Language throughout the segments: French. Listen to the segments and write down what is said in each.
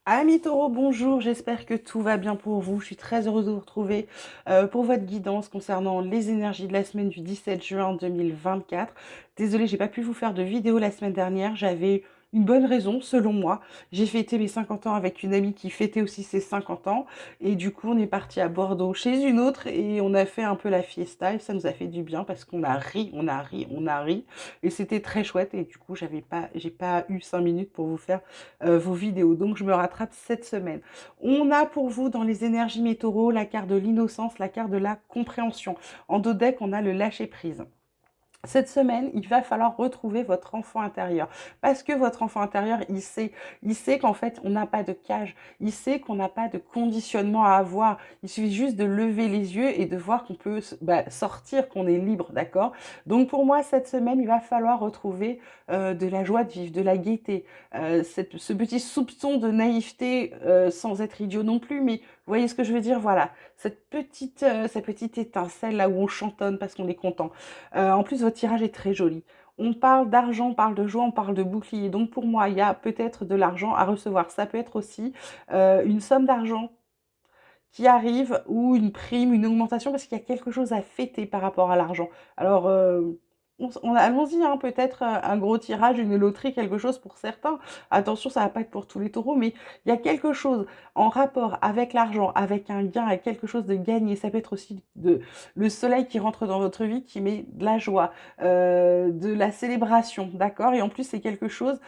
Amis taureaux, bonjour, j'espère que tout va bien pour vous. Je suis très heureuse de vous retrouver pour votre guidance concernant les énergies de la semaine du 17 juin 2024. Désolée, j'ai pas pu vous faire de vidéo la semaine dernière, j'avais une bonne raison selon moi. J'ai fêté mes 50 ans avec une amie qui fêtait aussi ses 50 ans et du coup on est parti à Bordeaux chez une autre et on a fait un peu la fiesta et ça nous a fait du bien parce qu'on a ri, on a ri, on a ri et c'était très chouette et du coup j'ai pas eu 5 minutes pour vous faire vos vidéos. Donc, je me rattrape cette semaine. On a pour vous dans les énergies métaureaux la carte de l'innocence, la carte de la compréhension. En dos deck, on a le lâcher prise. Cette semaine, il va falloir retrouver votre enfant intérieur. Parce que votre enfant intérieur, il sait qu'en fait, on n'a pas de cage. Il sait qu'on n'a pas de conditionnement à avoir. Il suffit juste de lever les yeux et de voir qu'on peut sortir, qu'on est libre, d'accord? Donc pour moi, cette semaine, il va falloir retrouver de la joie de vivre, de la gaieté, ce petit soupçon de naïveté sans être idiot non plus, mais vous voyez ce que je veux dire? Voilà, cette petite étincelle là où on chantonne parce qu'on est content. En plus, votre tirage est très joli. On parle d'argent, on parle de joie, on parle de bouclier. Donc pour moi, il y a peut-être de l'argent à recevoir. Ça peut être aussi une somme d'argent qui arrive ou une prime, une augmentation parce qu'il y a quelque chose à fêter par rapport à l'argent. Alors, allons-y, hein, peut-être un gros tirage, une loterie, quelque chose pour certains. Attention, ça va pas être pour tous les taureaux, mais il y a quelque chose en rapport avec l'argent, avec un gain, avec quelque chose de gagné. Ça peut être aussi le soleil qui rentre dans votre vie, qui met de la joie, de la célébration, d'accord? Et en plus, c'est quelque chose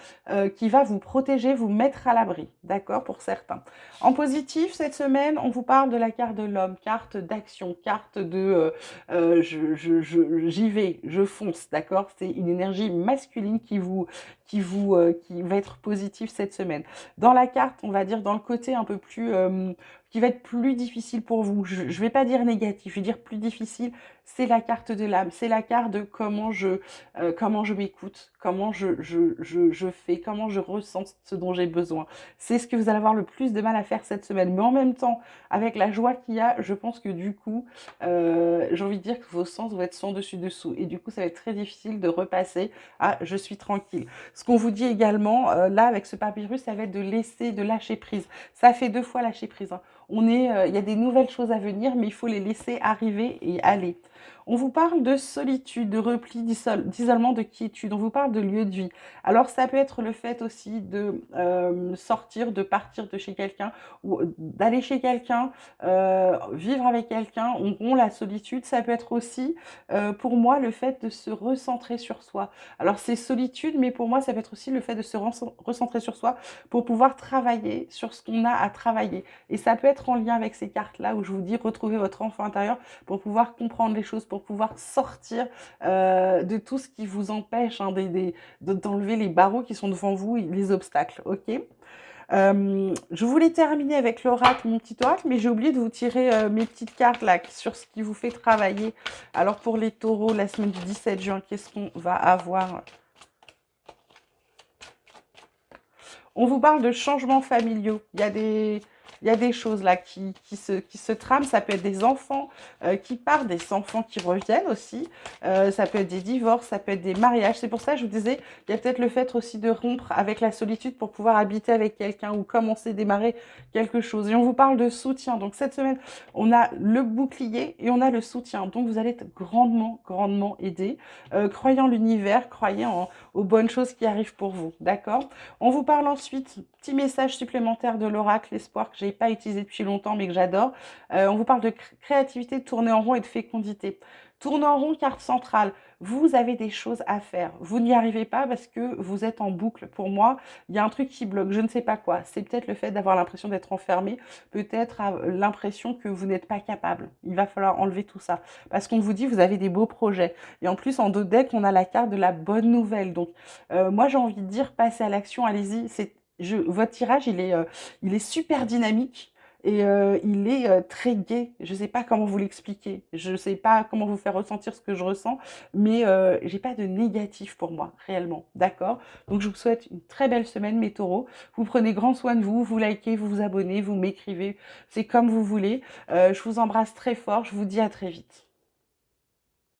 qui va vous protéger, vous mettre à l'abri, d'accord, pour certains. En positif, cette semaine, on vous parle de la carte de l'homme, carte d'action, carte de j'y vais, je fonce, d'accord? C'est une énergie masculine qui va être positive cette semaine. Dans la carte, on va dire dans le côté un peu plus qui va être plus difficile pour vous. Je ne vais pas dire négatif, je vais dire plus difficile. C'est la carte de l'âme, c'est la carte de comment je m'écoute, je fais, comment je ressens ce dont j'ai besoin. C'est ce que vous allez avoir le plus de mal à faire cette semaine. Mais en même temps, avec la joie qu'il y a, je pense que du coup, j'ai envie de dire que vos sens vont être sans dessus dessous. Et du coup, ça va être très difficile de repasser à je suis tranquille. Ce qu'on vous dit également, là, avec ce papyrus, ça va être de laisser, de lâcher prise. Ça fait 2 fois lâcher prise, hein. Il y a des nouvelles choses à venir, mais il faut les laisser arriver et aller. On vous parle de solitude, de repli, d'isolement, de quiétude. On vous parle de lieu de vie. Alors, ça peut être le fait aussi de sortir, de partir de chez quelqu'un ou d'aller chez quelqu'un, vivre avec quelqu'un. On rompt la solitude. Ça peut être aussi, pour moi, le fait de se recentrer sur soi. Alors, c'est solitude, mais pour moi, ça peut être aussi le fait de se recentrer sur soi pour pouvoir travailler sur ce qu'on a à travailler. Et ça peut être en lien avec ces cartes-là où je vous dis retrouver votre enfant intérieur pour pouvoir comprendre les choses, pour pouvoir sortir de tout ce qui vous empêche, hein, d'enlever les barreaux qui sont devant vous, les obstacles, ok? Je voulais terminer avec l'oracle, mon petit oracle, mais j'ai oublié de vous tirer mes petites cartes là sur ce qui vous fait travailler. Alors pour les taureaux, la semaine du 17 juin, qu'est-ce qu'on va avoir? On vous parle de changements familiaux. Il y a des choses là qui se trament. Ça peut être des enfants qui partent, des enfants qui reviennent aussi. Ça peut être des divorces, ça peut être des mariages. C'est pour ça que je vous disais, il y a peut-être le fait aussi de rompre avec la solitude pour pouvoir habiter avec quelqu'un ou commencer, démarrer quelque chose. Et on vous parle de soutien. Donc cette semaine, on a le bouclier et on a le soutien. Donc vous allez être grandement, grandement aidé. Croyez en l'univers, aux bonnes choses qui arrivent pour vous. D'accord? On vous parle ensuite, petit message supplémentaire de l'oracle, l'espoir que je n'ai pas utilisé depuis longtemps mais que j'adore. On vous parle de créativité, de tourner en rond et de fécondité. Tourner en rond, carte centrale. Vous avez des choses à faire. Vous n'y arrivez pas parce que vous êtes en boucle. Pour moi, il y a un truc qui bloque. Je ne sais pas quoi. C'est peut-être le fait d'avoir l'impression d'être enfermé. Peut-être l'impression que vous n'êtes pas capable. Il va falloir enlever tout ça. Parce qu'on vous dit, vous avez des beaux projets. Et en plus, en dos deck, on a la carte de la bonne nouvelle. Donc, moi, j'ai envie de dire, passez à l'action, allez-y. Votre tirage, il est super dynamique et il est très gai. Je ne sais pas comment vous l'expliquer. Je ne sais pas comment vous faire ressentir ce que je ressens, mais j'ai pas de négatif pour moi, réellement. D'accord? Donc, je vous souhaite une très belle semaine, mes taureaux. Vous prenez grand soin de vous, vous likez, vous vous abonnez, vous m'écrivez. C'est comme vous voulez. Je vous embrasse très fort. Je vous dis à très vite.